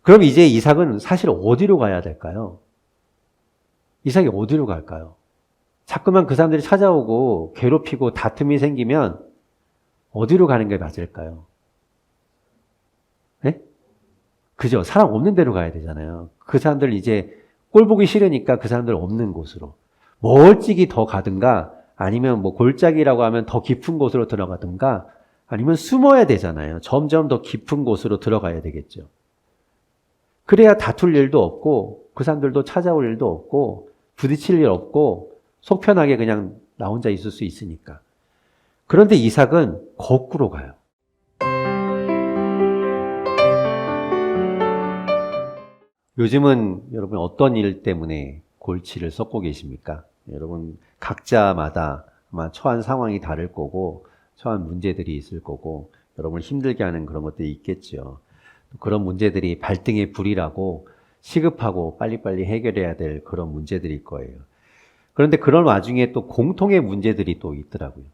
그럼 이제 이삭은 사실 어디로 가야 될까요? 이삭이 어디로 갈까요? 자꾸만 그 사람들이 찾아오고 괴롭히고 다툼이 생기면 어디로 가는 게 맞을까요? 네? 그죠? 사람 없는 데로 가야 되잖아요. 그 사람들 이제 꼴 보기 싫으니까 그 사람들 없는 곳으로. 멀찍이 더 가든가 아니면 뭐 골짜기라고 하면 더 깊은 곳으로 들어가든가 아니면 숨어야 되잖아요. 점점 더 깊은 곳으로 들어가야 되겠죠. 그래야 다툴 일도 없고 그 사람들도 찾아올 일도 없고 부딪힐 일 없고 속 편하게 그냥 나 혼자 있을 수 있으니까. 그런데 이삭은 거꾸로 가요. 요즘은 여러분 어떤 일 때문에 골치를 썩고 계십니까? 여러분 각자마다 아마 처한 상황이 다를 거고 처한 문제들이 있을 거고 여러분을 힘들게 하는 그런 것들이 있겠죠. 그런 문제들이 발등에 불이라고 시급하고 빨리빨리 해결해야 될 그런 문제들일 거예요. 그런데 그런 와중에 또 공통의 문제들이 또 있더라고요.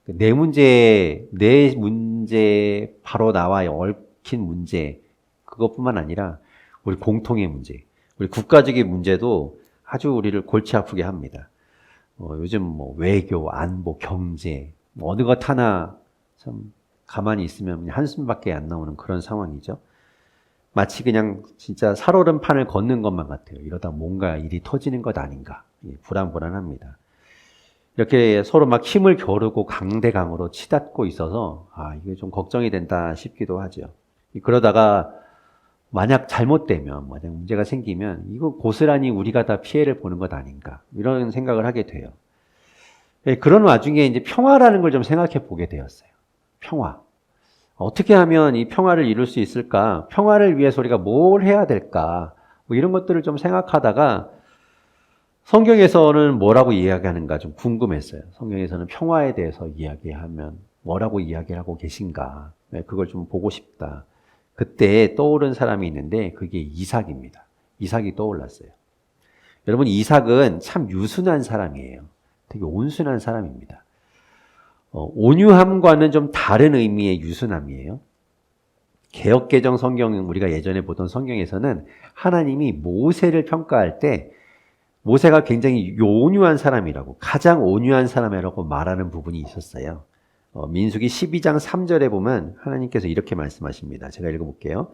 내 문제 바로 나와 얽힌 문제 그것뿐만 아니라 우리 공통의 문제, 우리 국가적인 문제도 아주 우리를 골치 아프게 합니다. 요즘 뭐 외교, 안보, 경제 뭐 어느 것 하나 참 가만히 있으면 한숨밖에 안 나오는 그런 상황이죠. 마치 그냥 진짜 살얼음 판을 걷는 것만 같아요. 이러다 뭔가 일이 터지는 것 아닌가. 불안합니다. 이렇게 서로 막 힘을 겨루고 강대강으로 치닫고 있어서 이게 좀 걱정이 된다 싶기도 하죠. 그러다가 만약 잘못되면, 만약 문제가 생기면 이거 고스란히 우리가 다 피해를 보는 것 아닌가 이런 생각을 하게 돼요. 그런 와중에 이제 평화라는 걸 좀 생각해 보게 되었어요. 평화. 어떻게 하면 이 평화를 이룰 수 있을까? 평화를 위해서 우리가 뭘 해야 될까? 뭐 이런 것들을 좀 생각하다가 성경에서는 뭐라고 이야기하는가 좀 궁금했어요. 성경에서는 평화에 대해서 이야기하면 뭐라고 이야기하고 계신가? 그걸 좀 보고 싶다. 그때 떠오른 사람이 있는데 그게 이삭입니다. 이삭이 떠올랐어요. 여러분 이삭은 참 유순한 사람이에요. 되게 온순한 사람입니다. 온유함과는 좀 다른 의미의 유순함이에요. 개역개정 성경 우리가 예전에 보던 성경에서는 하나님이 모세를 평가할 때 모세가 굉장히 온유한 사람이라고 가장 온유한 사람이라고 말하는 부분이 있었어요. 민수기 12장 3절에 보면 하나님께서 이렇게 말씀하십니다. 제가 읽어볼게요.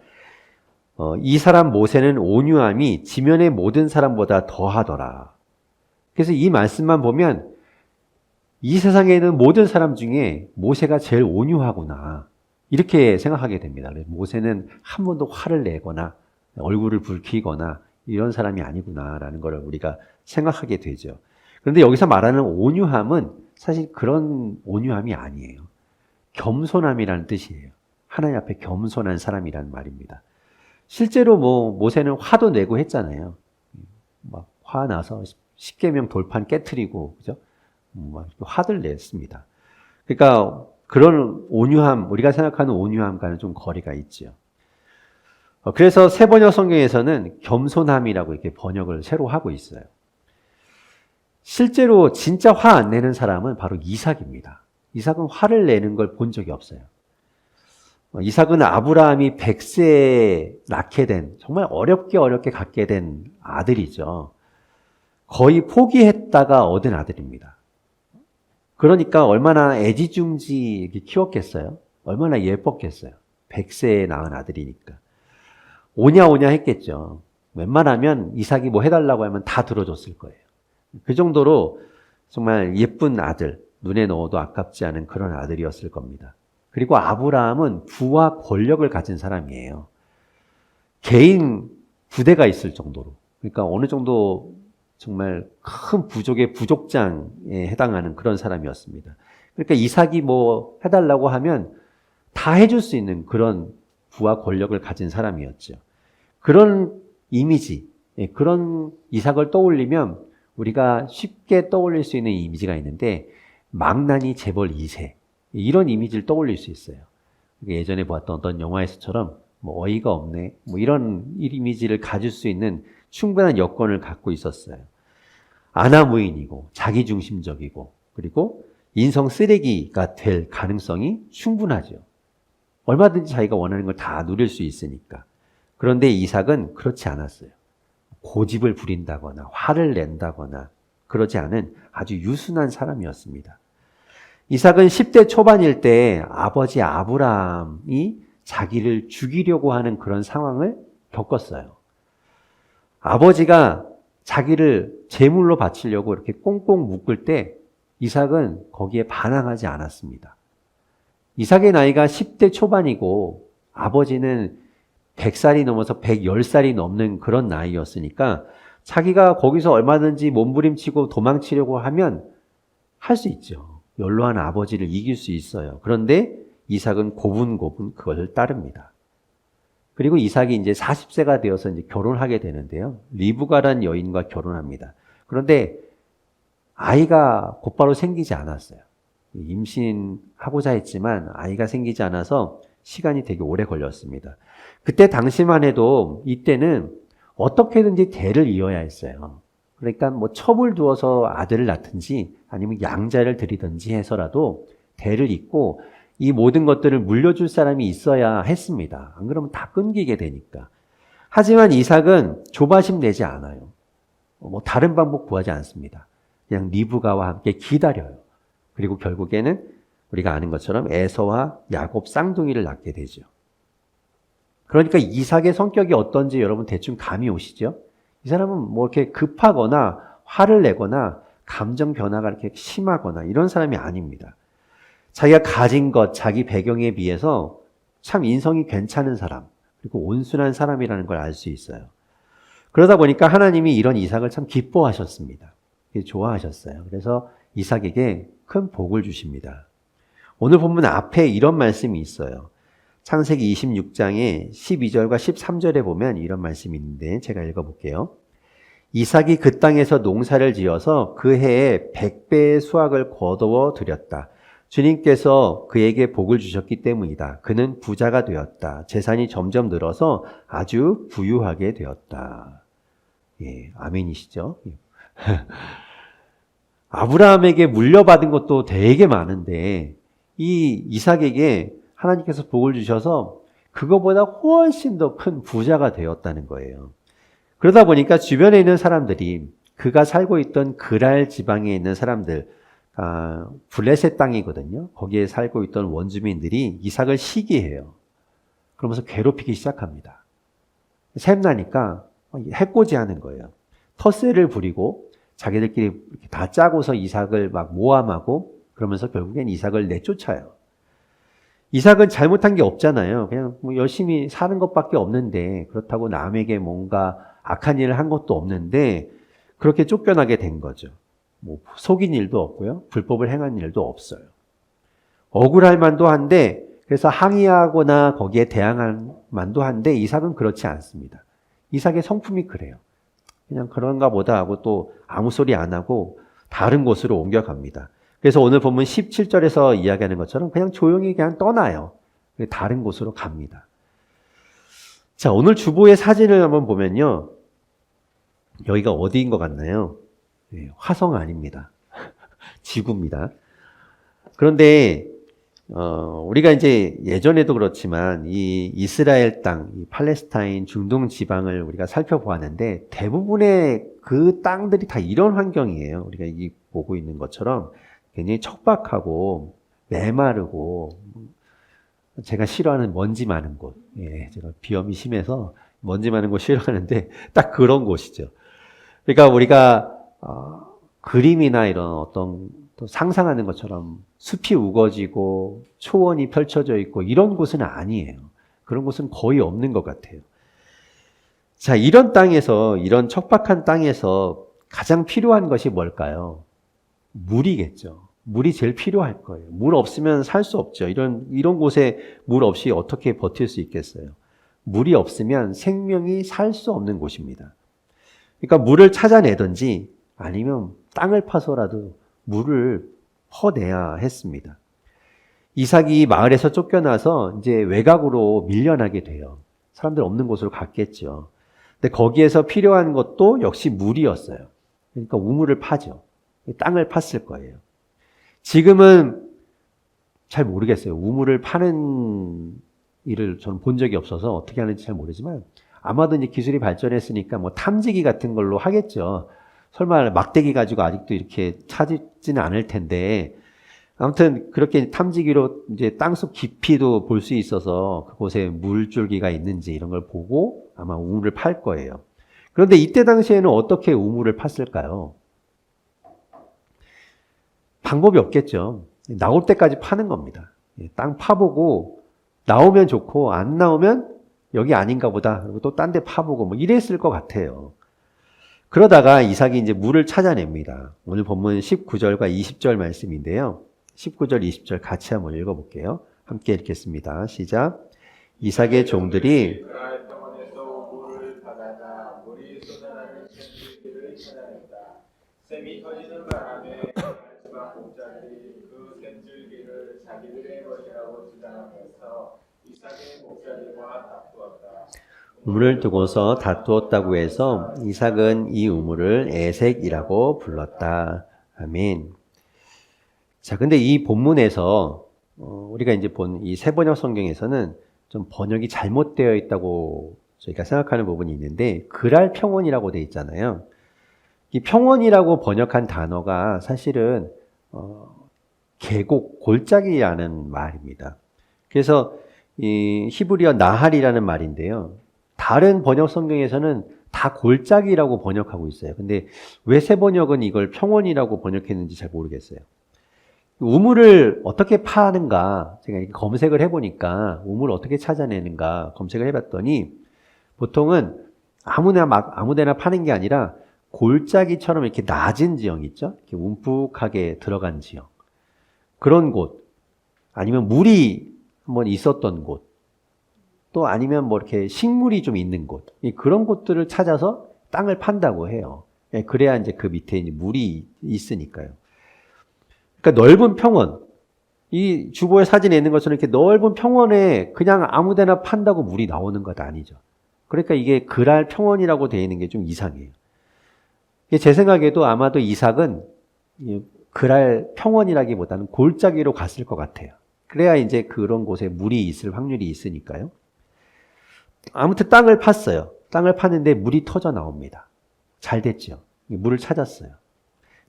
이 사람 모세는 온유함이 지면의 모든 사람보다 더하더라. 그래서 이 말씀만 보면 이 세상에 있는 모든 사람 중에 모세가 제일 온유하구나 이렇게 생각하게 됩니다. 모세는 한 번도 화를 내거나 얼굴을 붉히거나 이런 사람이 아니구나라는 걸 우리가 생각하게 되죠. 그런데 여기서 말하는 온유함은 사실 그런 온유함이 아니에요. 겸손함이라는 뜻이에요. 하나님 앞에 겸손한 사람이란 말입니다. 실제로 모세는 화도 내고 했잖아요. 막 화나서 십계명 돌판 깨트리고 그죠? 막 화를 냈습니다. 그러니까 그런 온유함, 우리가 생각하는 온유함과는 좀 거리가 있죠. 그래서 새번역 성경에서는 겸손함이라고 이렇게 번역을 새로 하고 있어요. 실제로 진짜 화 안 내는 사람은 바로 이삭입니다. 이삭은 화를 내는 걸 본 적이 없어요. 이삭은 아브라함이 100세에 낳게 된 정말 어렵게 갖게 된 아들이죠. 거의 포기했다가 얻은 아들입니다. 그러니까 얼마나 애지중지 키웠겠어요? 얼마나 예뻤겠어요? 100세에 낳은 아들이니까. 오냐 했겠죠. 웬만하면 이삭이 뭐 해달라고 하면 다 들어줬을 거예요. 그 정도로 정말 예쁜 아들, 눈에 넣어도 아깝지 않은 그런 아들이었을 겁니다. 그리고 아브라함은 부와 권력을 가진 사람이에요. 개인 부대가 있을 정도로. 그러니까 어느 정도 정말 큰 부족의 부족장에 해당하는 그런 사람이었습니다. 그러니까 이삭이 뭐 해달라고 하면 다 해줄 수 있는 그런 부와 권력을 가진 사람이었죠. 그런 이미지, 그런 이삭을 떠올리면 우리가 쉽게 떠올릴 수 있는 이미지가 있는데 망나니 재벌 2세 이런 이미지를 떠올릴 수 있어요. 예전에 보았던 어떤 영화에서처럼 뭐 어이가 없네 뭐 이런 이미지를 가질 수 있는 충분한 여건을 갖고 있었어요. 아나무인이고 자기중심적이고 그리고 인성 쓰레기가 될 가능성이 충분하죠. 얼마든지 자기가 원하는 걸 다 누릴 수 있으니까. 그런데 이삭은 그렇지 않았어요. 고집을 부린다거나 화를 낸다거나 그러지 않은 아주 유순한 사람이었습니다. 이삭은 10대 초반일 때 아버지 아브라함이 자기를 죽이려고 하는 그런 상황을 겪었어요. 아버지가 자기를 제물로 바치려고 이렇게 꽁꽁 묶을 때 이삭은 거기에 반항하지 않았습니다. 이삭의 나이가 10대 초반이고 아버지는 100살이 넘어서 110살이 넘는 그런 나이였으니까 자기가 거기서 얼마든지 몸부림치고 도망치려고 하면 할 수 있죠. 연로한 아버지를 이길 수 있어요. 그런데 이삭은 고분고분 그것을 따릅니다. 그리고 이삭이 이제 40세가 되어서 이제 결혼하게 되는데요. 리브가란 여인과 결혼합니다. 그런데 아이가 곧바로 생기지 않았어요. 임신하고자 했지만 아이가 생기지 않아서 시간이 되게 오래 걸렸습니다. 그때 당시만 해도 이때는 어떻게든지 대를 이어야 했어요. 그러니까 뭐 첩을 두어서 아들을 낳든지 아니면 양자를 들이든지 해서라도 대를 잇고 이 모든 것들을 물려줄 사람이 있어야 했습니다. 안 그러면 다 끊기게 되니까. 하지만 이삭은 조바심 내지 않아요. 뭐 다른 방법 구하지 않습니다. 그냥 리브가와 함께 기다려요. 그리고 결국에는 우리가 아는 것처럼 에서와 야곱 쌍둥이를 낳게 되죠. 그러니까 이삭의 성격이 어떤지 여러분 대충 감이 오시죠? 이 사람은 뭐 이렇게 급하거나 화를 내거나 감정 변화가 이렇게 심하거나 이런 사람이 아닙니다. 자기가 가진 것, 자기 배경에 비해서 참 인성이 괜찮은 사람, 그리고 온순한 사람이라는 걸 알 수 있어요. 그러다 보니까 하나님이 이런 이삭을 참 기뻐하셨습니다. 좋아하셨어요. 그래서 이삭에게 큰 복을 주십니다. 오늘 본문 앞에 이런 말씀이 있어요. 창세기 26장에 12절과 13절에 보면 이런 말씀이 있는데 제가 읽어볼게요. 이삭이 그 땅에서 농사를 지어서 그 해에 100배의 수확을 거두어 드렸다. 주님께서 그에게 복을 주셨기 때문이다. 그는 부자가 되었다. 재산이 점점 늘어서 아주 부유하게 되었다. 예, 아멘이시죠? 아브라함에게 물려받은 것도 되게 많은데 이 이삭에게 하나님께서 복을 주셔서 그거보다 훨씬 더 큰 부자가 되었다는 거예요. 그러다 보니까 주변에 있는 사람들이 그가 살고 있던 그랄 지방에 있는 사람들, 블레셋 땅이거든요. 거기에 살고 있던 원주민들이 이삭을 시기해요. 그러면서 괴롭히기 시작합니다. 샘나니까 해코지하는 거예요. 텃세를 부리고 자기들끼리 이렇게 다 짜고서 이삭을 막 모함하고 그러면서 결국엔 이삭을 내쫓아요. 이삭은 잘못한 게 없잖아요. 그냥 뭐 열심히 사는 것밖에 없는데 그렇다고 남에게 뭔가 악한 일을 한 것도 없는데 그렇게 쫓겨나게 된 거죠. 뭐 속인 일도 없고요. 불법을 행한 일도 없어요. 억울할 만도 한데 그래서 항의하거나 거기에 대항할 만도 한데 이삭은 그렇지 않습니다. 이삭의 성품이 그래요. 그냥 그런가 보다 하고 또 아무 소리 안 하고 다른 곳으로 옮겨갑니다. 그래서 오늘 보면 17절에서 이야기하는 것처럼 그냥 조용히 그냥 떠나요. 다른 곳으로 갑니다. 자, 오늘 주보의 사진을 한번 보면요. 여기가 어디인 것 같나요? 네, 화성 아닙니다. 지구입니다. 그런데 우리가 이제 예전에도 그렇지만 이 이스라엘 땅, 이 팔레스타인 중동 지방을 우리가 살펴보았는데 대부분의 그 땅들이 다 이런 환경이에요. 우리가 이 보고 있는 것처럼 굉장히 척박하고 메마르고 제가 싫어하는 먼지 많은 곳. 예, 제가 비염이 심해서 먼지 많은 곳 싫어하는데 딱 그런 곳이죠. 그러니까 우리가 그림이나 이런 어떤 또 상상하는 것처럼 숲이 우거지고 초원이 펼쳐져 있고 이런 곳은 아니에요. 그런 곳은 거의 없는 것 같아요. 자, 이런 땅에서, 이런 척박한 땅에서 가장 필요한 것이 뭘까요? 물이겠죠. 물이 제일 필요할 거예요. 물 없으면 살 수 없죠. 이런 곳에 물 없이 어떻게 버틸 수 있겠어요? 물이 없으면 생명이 살 수 없는 곳입니다. 그러니까 물을 찾아내든지 아니면 땅을 파서라도 물을 퍼내야 했습니다. 이삭이 마을에서 쫓겨나서 이제 외곽으로 밀려나게 돼요. 사람들 없는 곳으로 갔겠죠. 근데 거기에서 필요한 것도 역시 물이었어요. 그러니까 우물을 파죠. 땅을 팠을 거예요. 지금은 잘 모르겠어요. 우물을 파는 일을 저는 본 적이 없어서 어떻게 하는지 잘 모르지만 아마도 이제 기술이 발전했으니까 뭐 탐지기 같은 걸로 하겠죠. 설마 막대기 가지고 아직도 이렇게 찾지는 않을 텐데, 아무튼 그렇게 탐지기로 이제 땅속 깊이도 볼 수 있어서 그곳에 물줄기가 있는지 이런 걸 보고 아마 우물을 팔 거예요. 그런데 이때 당시에는 어떻게 우물을 팠을까요? 방법이 없겠죠. 나올 때까지 파는 겁니다. 땅 파보고 나오면 좋고 안 나오면 여기 아닌가 보다. 그리고 또 딴 데 파보고 뭐 이랬을 것 같아요. 그러다가 이삭이 이제 물을 찾아냅니다. 오늘 본문 19절과 20절 말씀인데요. 19절, 20절 같이 한번 읽어볼게요. 함께 읽겠습니다. 시작. 이삭의 종들이 그날 평원에서 물을 받아다 물이 쏟아나는 샘줄기를 찾아낸다. 샘이 터지는 바람에 지방 목자들이 그 샘줄기를 자기들의 것이라고 주장하면서 이삭의 목자들과 다투었다. 우물을 두고서 다투었다고 해서 이삭은 이 우물을 에색이라고 불렀다. 아멘. 자, 근데 이 본문에서 우리가 이제 본 이 세번역 성경에서는 좀 번역이 잘못되어 있다고 저희가 생각하는 부분이 있는데 그랄 평원이라고 돼 있잖아요. 이 평원이라고 번역한 단어가 사실은 계곡, 골짜기라는 말입니다. 그래서 이 히브리어 나할이라는 말인데요. 다른 번역 성경에서는 다 골짜기라고 번역하고 있어요. 근데 왜 세번역은 이걸 평원이라고 번역했는지 잘 모르겠어요. 우물을 어떻게 파는가 제가 이렇게 검색을 해보니까 우물을 어떻게 찾아내는가 검색을 해봤더니 보통은 아무데나 파는 게 아니라 골짜기처럼 이렇게 낮은 지형 있죠? 이렇게 움푹하게 들어간 지형. 그런 곳, 아니면 물이 한번 있었던 곳, 또 아니면 뭐 이렇게 식물이 좀 있는 곳, 그런 곳들을 찾아서 땅을 판다고 해요. 그래야 이제 그 밑에 이제 물이 있으니까요. 그러니까 넓은 평원, 이 주보에 사진에 있는 것처럼 이렇게 넓은 평원에 그냥 아무데나 판다고 물이 나오는 것 아니죠. 그러니까 이게 그랄 평원이라고 되어 있는 게 좀 이상해요. 제 생각에도 아마도 이삭은 그랄 평원이라기보다는 골짜기로 갔을 것 같아요. 그래야 이제 그런 곳에 물이 있을 확률이 있으니까요. 아무튼 땅을 팠어요. 땅을 팠는데 물이 터져 나옵니다. 잘 됐죠. 물을 찾았어요.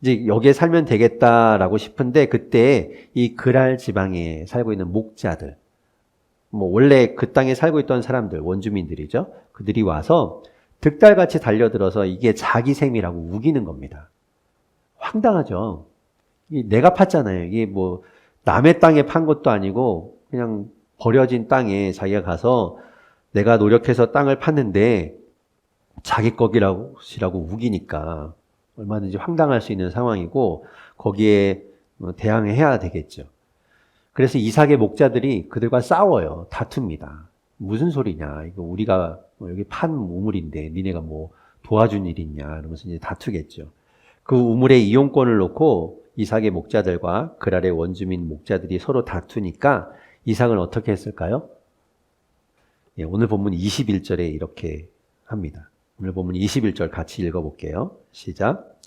이제 여기에 살면 되겠다라고 싶은데 그때 이 그랄 지방에 살고 있는 목자들, 뭐 원래 그 땅에 살고 있던 사람들, 원주민들이죠. 그들이 와서 득달같이 달려들어서 이게 자기 셈이라고 우기는 겁니다. 황당하죠. 내가 팠잖아요. 이게 뭐 남의 땅에 판 것도 아니고 그냥 버려진 땅에 자기가 가서 내가 노력해서 땅을 팠는데 자기 거기라고 우기니까 얼마든지 황당할 수 있는 상황이고 거기에 대항해야 되겠죠. 그래서 이삭의 목자들이 그들과 싸워요. 다툽니다. 무슨 소리냐. 이거 우리가 여기 판 우물인데 니네가 뭐 도와준 일 있냐. 이러면서 이제 다투겠죠. 그 우물의 이용권을 놓고 이삭의 목자들과 그랄의 원주민 목자들이 서로 다투니까 이삭은 어떻게 했을까요? 오늘 본문 21절에 이렇게 합니다. 오늘 본문 21절 같이 읽어볼게요. 시작.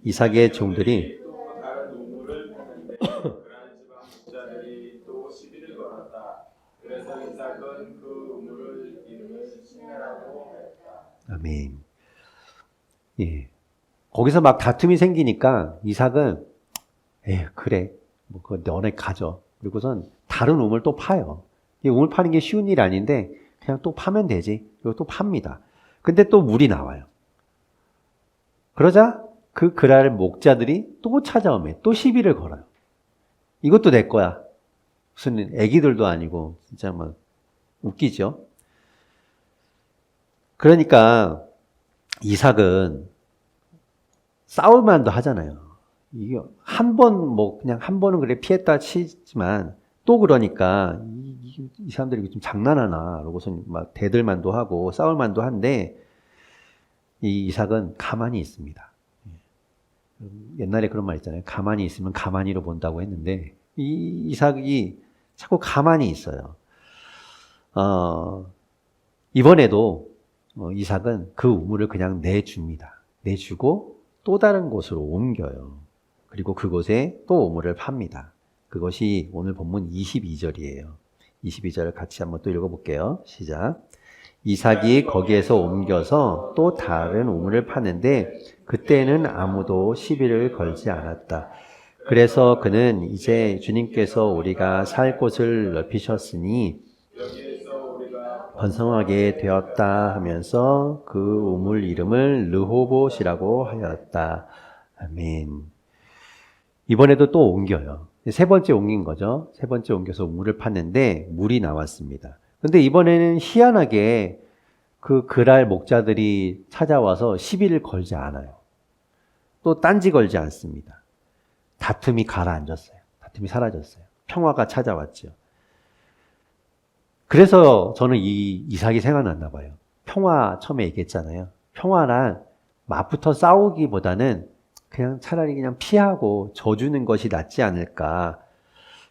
이삭의 종들이 또 다른 우물을 파는데 그날 지방 목자들이 또 시비를 걸었다. 그래서 이삭은 그 우물을 이름을 시내라고 하였다. 아멘. 예. 거기서 막 다툼이 생기니까 이삭은 그래. 뭐 그거 너네 가져. 그리고선 다른 우물 또 파요. 이 우물 파는 게 쉬운 일 아닌데 그냥 또 파면 되지. 그리고 또 팝니다. 근데 또 물이 나와요. 그러자 그 그랄 목자들이 또 찾아오면 또 시비를 걸어요. 이것도 내 거야. 무슨 애기들도 아니고 진짜 막 웃기죠. 그러니까 이삭은 싸울 만도 하잖아요. 이게 한 번 뭐 그냥 한 번은 그래 피했다 치지만 또 그러니까 이 사람들이 좀 장난하나 그러고서 막 대들만도 하고 싸울 만도 한데 이 이삭은 가만히 있습니다. 옛날에 그런 말 있잖아요. 가만히 있으면 가만히로 본다고 했는데 이 이삭이 자꾸 가만히 있어요. 이번에도 이삭은 그 우물을 그냥 내줍니다. 내주고 또 다른 곳으로 옮겨요. 그리고 그곳에 또 우물을 팝니다. 그것이 오늘 본문 22절이에요. 22절을 같이 한번 또 읽어볼게요. 시작. 이삭이 거기에서 옮겨서 또 다른 우물을 파는데 그때는 아무도 시비를 걸지 않았다. 그래서 그는 이제 주님께서 우리가 살 곳을 넓히셨으니 여기에서 우리가 번성하게 되었다 하면서 그 우물 이름을 르호봇이라고 하였다. 아멘. 이번에도 또 옮겨요. 세 번째 옮긴 거죠. 세 번째 옮겨서 우물을 팠는데 물이 나왔습니다. 근데 이번에는 희한하게 그 그랄 목자들이 찾아와서 시비를 걸지 않아요. 또 딴지 걸지 않습니다. 다툼이 가라앉았어요. 다툼이 사라졌어요. 평화가 찾아왔죠. 그래서 저는 이 이삭이 생각났나 봐요. 평화 처음에 얘기했잖아요. 평화란 맞붙어 싸우기보다는 그냥 차라리 그냥 피하고 져주는 것이 낫지 않을까.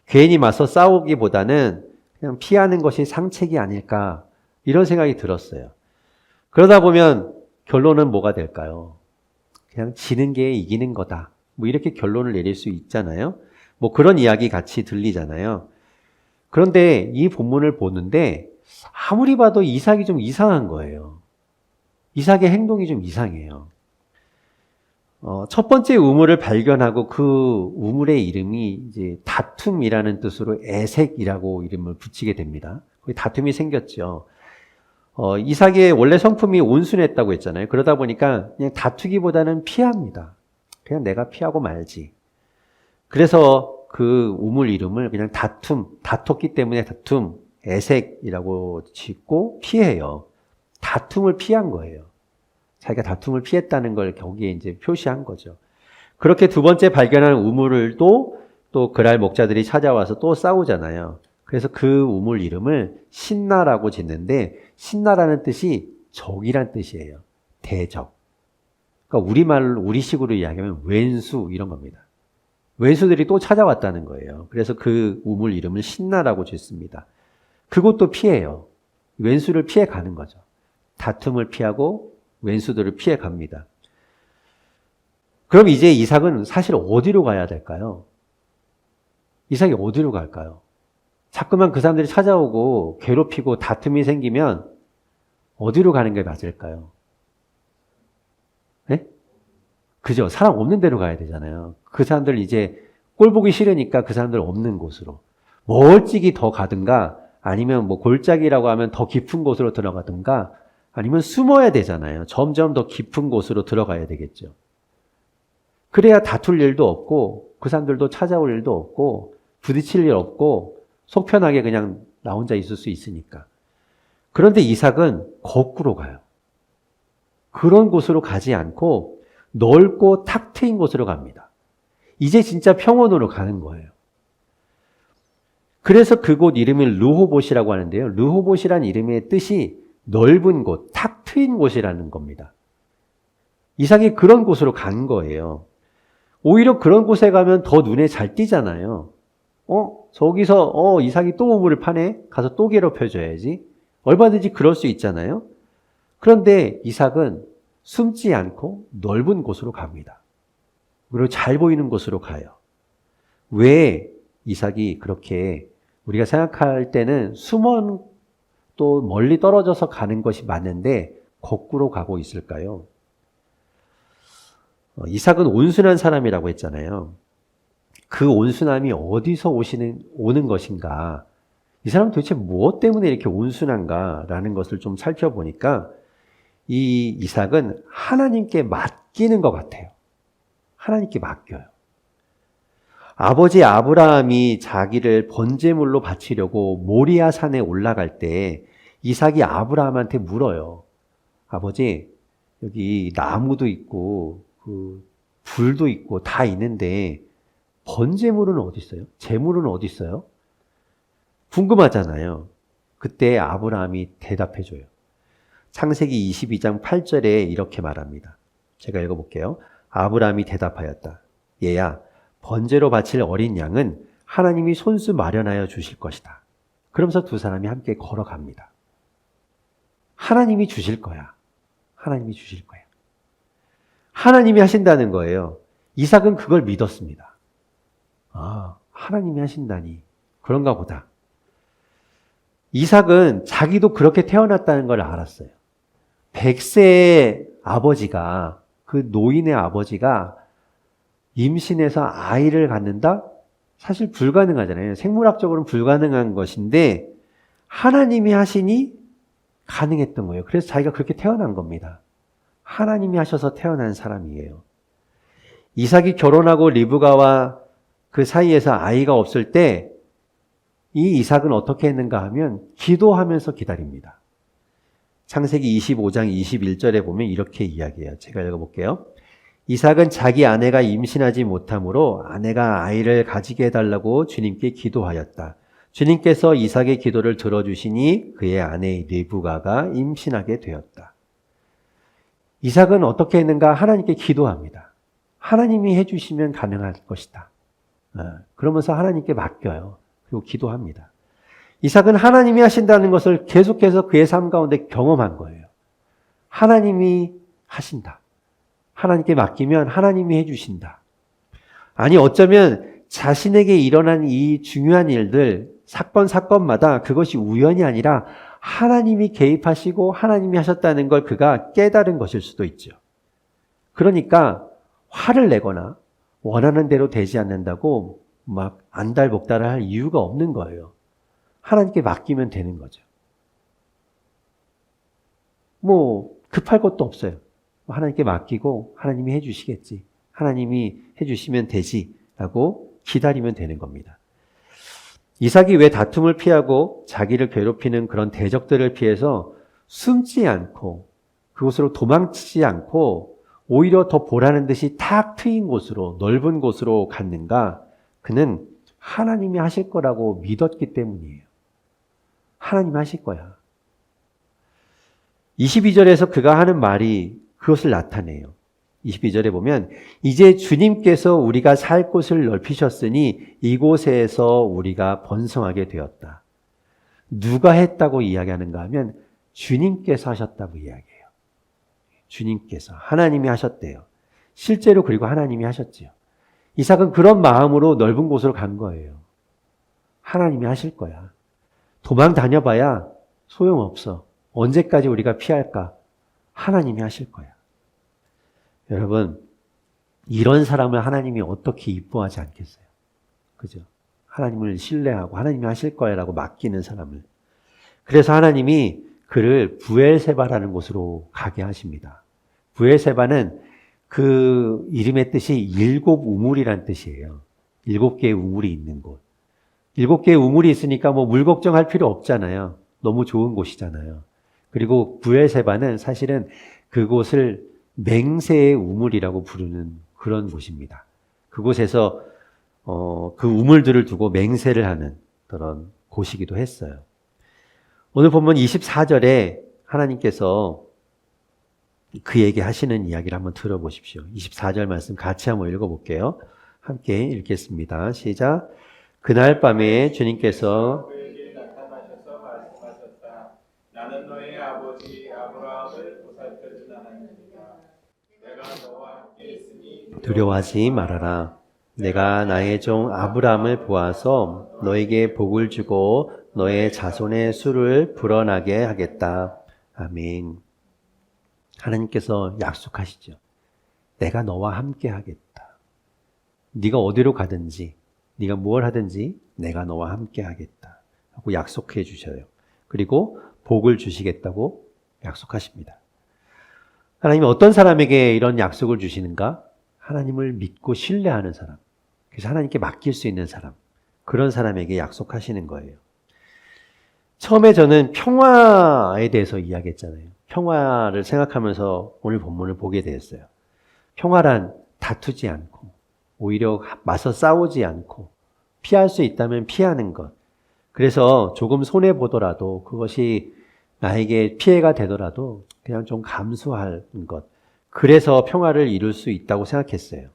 괜히 맞서 싸우기보다는 그냥 피하는 것이 상책이 아닐까. 이런 생각이 들었어요. 그러다 보면 결론은 뭐가 될까요? 그냥 지는 게 이기는 거다. 뭐 이렇게 결론을 내릴 수 있잖아요. 뭐 그런 이야기 같이 들리잖아요. 그런데 이 본문을 보는데 아무리 봐도 이삭이 좀 이상한 거예요. 이삭의 행동이 좀 이상해요. 첫 번째 우물을 발견하고 그 우물의 이름이 이제 다툼이라는 뜻으로 에색이라고 이름을 붙이게 됩니다. 거기 다툼이 생겼죠. 이삭의 원래 성품이 온순했다고 했잖아요. 그러다 보니까 그냥 다투기보다는 피합니다. 그냥 내가 피하고 말지. 그래서 그 우물 이름을 그냥 다퉜기 때문에 다툼, 에색이라고 짓고 피해요. 다툼을 피한 거예요. 자기가 다툼을 피했다는 걸 거기에 이제 표시한 거죠. 그렇게 두 번째 발견한 우물을 또 그랄 목자들이 찾아와서 또 싸우잖아요. 그래서 그 우물 이름을 신나라고 짓는데 신나라는 뜻이 적이란 뜻이에요. 대적. 그러니까 우리식으로 이야기하면 왼수 이런 겁니다. 왼수들이 또 찾아왔다는 거예요. 그래서 그 우물 이름을 신나라고 짓습니다. 그것도 피해요. 왼수를 피해 가는 거죠. 다툼을 피하고 왼수들을 피해 갑니다. 그럼 이제 이삭은 사실 어디로 가야 될까요? 이삭이 어디로 갈까요? 자꾸만 그 사람들이 찾아오고 괴롭히고 다툼이 생기면 어디로 가는 게 맞을까요? 네? 그죠? 사람 없는 데로 가야 되잖아요. 그 사람들 이제 꼴 보기 싫으니까 그 사람들 없는 곳으로. 멀찍이 더 가든가 아니면 뭐 골짜기라고 하면 더 깊은 곳으로 들어가든가 아니면 숨어야 되잖아요. 점점 더 깊은 곳으로 들어가야 되겠죠. 그래야 다툴 일도 없고 그 사람들도 찾아올 일도 없고 부딪힐 일 없고 속 편하게 그냥 나 혼자 있을 수 있으니까. 그런데 이삭은 거꾸로 가요. 그런 곳으로 가지 않고 넓고 탁 트인 곳으로 갑니다. 이제 진짜 평원으로 가는 거예요. 그래서 그곳 이름이 르호봇이라고 하는데요. 르호봇이란 이름의 뜻이 넓은 곳, 탁 트인 곳이라는 겁니다. 이삭이 그런 곳으로 간 거예요. 오히려 그런 곳에 가면 더 눈에 잘 띄잖아요. 저기서 이삭이 또 우물을 파네? 가서 또 괴롭혀줘야지. 얼마든지 그럴 수 있잖아요. 그런데 이삭은 숨지 않고 넓은 곳으로 갑니다. 그리고 잘 보이는 곳으로 가요. 왜 이삭이 그렇게 우리가 생각할 때는 숨은 또 멀리 떨어져서 가는 것이 맞는데 거꾸로 가고 있을까요? 이삭은 온순한 사람이라고 했잖아요. 그 온순함이 어디서 오는 것인가? 이 사람은 도대체 무엇 때문에 이렇게 온순한가라는 것을 좀 살펴보니까 이 이삭은 하나님께 맡기는 것 같아요. 하나님께 맡겨요. 아버지 아브라함이 자기를 번제물로 바치려고 모리아 산에 올라갈 때 이삭이 아브라함한테 물어요. 아버지, 여기 나무도 있고 불도 있고 다 있는데 번제물은 어디 있어요? 제물은 어디 있어요? 궁금하잖아요. 그때 아브라함이 대답해 줘요. 창세기 22장 8절에 이렇게 말합니다. 제가 읽어볼게요. 아브라함이 대답하였다. 얘야, 번제로 바칠 어린 양은 하나님이 손수 마련하여 주실 것이다. 그러면서 두 사람이 함께 걸어갑니다. 하나님이 주실 거야. 하나님이 주실 거야. 하나님이 하신다는 거예요. 이삭은 그걸 믿었습니다. 아, 하나님이 하신다니. 그런가 보다. 이삭은 자기도 그렇게 태어났다는 걸 알았어요. 100세의 아버지가, 그 노인의 아버지가 임신해서 아이를 갖는다? 사실 불가능하잖아요. 생물학적으로는 불가능한 것인데 하나님이 하시니 가능했던 거예요. 그래서 자기가 그렇게 태어난 겁니다. 하나님이 하셔서 태어난 사람이에요. 이삭이 결혼하고 리브가와 그 사이에서 아이가 없을 때 이 이삭은 어떻게 했는가 하면 기도하면서 기다립니다. 창세기 25장 21절에 보면 이렇게 이야기해요. 제가 읽어볼게요. 이삭은 자기 아내가 임신하지 못하므로 아내가 아이를 가지게 해달라고 주님께 기도하였다. 주님께서 이삭의 기도를 들어주시니 그의 아내 리브가가 임신하게 되었다. 이삭은 어떻게 했는가? 하나님께 기도합니다. 하나님이 해주시면 가능할 것이다. 그러면서 하나님께 맡겨요. 그리고 기도합니다. 이삭은 하나님이 하신다는 것을 계속해서 그의 삶 가운데 경험한 거예요. 하나님이 하신다. 하나님께 맡기면 하나님이 해주신다. 아니 어쩌면 자신에게 일어난 이 중요한 일들, 사건마다 그것이 우연이 아니라 하나님이 개입하시고 하나님이 하셨다는 걸 그가 깨달은 것일 수도 있죠. 그러니까 화를 내거나 원하는 대로 되지 않는다고 막 안달복달을 할 이유가 없는 거예요. 하나님께 맡기면 되는 거죠. 뭐 급할 것도 없어요. 하나님께 맡기고 하나님이 해주시겠지. 하나님이 해주시면 되지 라고 기다리면 되는 겁니다. 이삭이 왜 다툼을 피하고 자기를 괴롭히는 그런 대적들을 피해서 숨지 않고 그곳으로 도망치지 않고 오히려 더 보라는 듯이 탁 트인 곳으로, 넓은 곳으로 갔는가? 그는 하나님이 하실 거라고 믿었기 때문이에요. 하나님이 하실 거야. 22절에서 그가 하는 말이 그것을 나타내요. 22절에 보면 이제 주님께서 우리가 살 곳을 넓히셨으니 이곳에서 우리가 번성하게 되었다. 누가 했다고 이야기하는가 하면 주님께서 하셨다고 이야기해요. 주님께서, 하나님이 하셨대요. 실제로 그리고 하나님이 하셨지요. 이삭은 그런 마음으로 넓은 곳으로 간 거예요. 하나님이 하실 거야. 도망 다녀봐야 소용없어. 언제까지 우리가 피할까? 하나님이 하실 거야. 여러분, 이런 사람을 하나님이 어떻게 이뻐하지 않겠어요? 그죠? 하나님을 신뢰하고 하나님이 하실 거야 라고 맡기는 사람을. 그래서 하나님이 그를 부엘세바라는 곳으로 가게 하십니다. 부엘세바는 그 이름의 뜻이 일곱 우물이란 뜻이에요. 7개의 우물이 있는 곳. 7개의 우물이 있으니까 뭐 물 걱정할 필요 없잖아요. 너무 좋은 곳이잖아요. 그리고 부엘세바는 사실은 그곳을 맹세의 우물이라고 부르는 그런 곳입니다. 그곳에서 그 우물들을 두고 맹세를 하는 그런 곳이기도 했어요. 오늘 본문 24절에 하나님께서 그에게 하시는 이야기를 한번 들어보십시오. 24절 말씀 같이 한번 읽어볼게요. 함께 읽겠습니다. 시작. 그날 밤에 주님께서 그에게 나타나셔서 말씀하셨다. 나는 너의 아버지 아브라함을 보살펴준 하나님이다. 내가 너와 함께 있으니 두려워하지 말아라. 내가 나의 종 아브라함을 보아서 너에게 복을 주고 너의 자손의 수를 불어나게 하겠다. 아멘. 하나님께서 약속하시죠. 내가 너와 함께 하겠다. 네가 어디로 가든지 네가 뭘 하든지 내가 너와 함께 하겠다 하고 약속해 주셔요. 그리고 복을 주시겠다고 약속하십니다. 하나님이 어떤 사람에게 이런 약속을 주시는가? 하나님을 믿고 신뢰하는 사람, 그래서 하나님께 맡길 수 있는 사람, 그런 사람에게 약속하시는 거예요. 처음에 저는 평화에 대해서 이야기했잖아요. 평화를 생각하면서 오늘 본문을 보게 되었어요. 평화란 다투지 않고 오히려 맞서 싸우지 않고 피할 수 있다면 피하는 것. 그래서 조금 손해보더라도 그것이 나에게 피해가 되더라도 그냥 좀 감수하는 것. 그래서 평화를 이룰 수 있다고 생각했어요.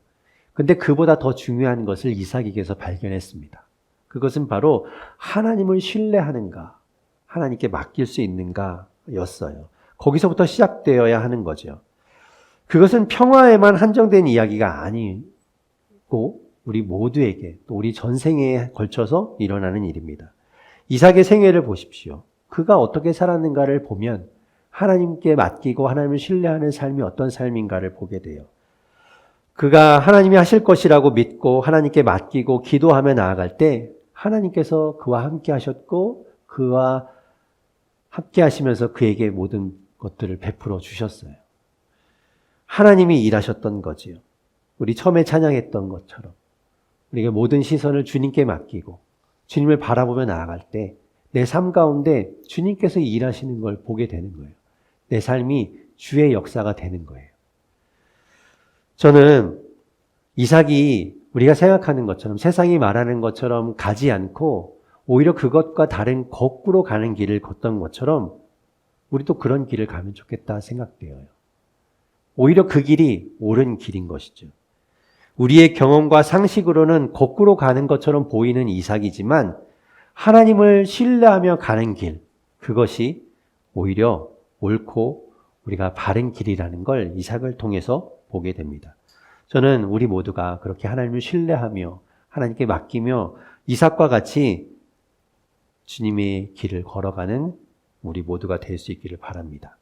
근데 그보다 더 중요한 것을 이삭에게서 발견했습니다. 그것은 바로 하나님을 신뢰하는가, 하나님께 맡길 수 있는가 였어요. 거기서부터 시작되어야 하는 거죠. 그것은 평화에만 한정된 이야기가 아니고 우리 모두에게 또 우리 전생에 걸쳐서 일어나는 일입니다. 이삭의 생애를 보십시오. 그가 어떻게 살았는가를 보면 하나님께 맡기고 하나님을 신뢰하는 삶이 어떤 삶인가를 보게 돼요. 그가 하나님이 하실 것이라고 믿고 하나님께 맡기고 기도하며 나아갈 때 하나님께서 그와 함께 하셨고 그와 함께 하시면서 그에게 모든 것들을 베풀어 주셨어요. 하나님이 일하셨던 거지요. 우리 처음에 찬양했던 것처럼 우리가 모든 시선을 주님께 맡기고 주님을 바라보며 나아갈 때 내 삶 가운데 주님께서 일하시는 걸 보게 되는 거예요. 내 삶이 주의 역사가 되는 거예요. 저는 이삭이 우리가 생각하는 것처럼 세상이 말하는 것처럼 가지 않고 오히려 그것과 다른 거꾸로 가는 길을 걷던 것처럼 우리도 그런 길을 가면 좋겠다 생각돼요. 오히려 그 길이 옳은 길인 것이죠. 우리의 경험과 상식으로는 거꾸로 가는 것처럼 보이는 이삭이지만 하나님을 신뢰하며 가는 길, 그것이 오히려 옳고 우리가 바른 길이라는 걸 이삭을 통해서 보게 됩니다. 저는 우리 모두가 그렇게 하나님을 신뢰하며 하나님께 맡기며 이삭과 같이 주님의 길을 걸어가는 우리 모두가 될 수 있기를 바랍니다.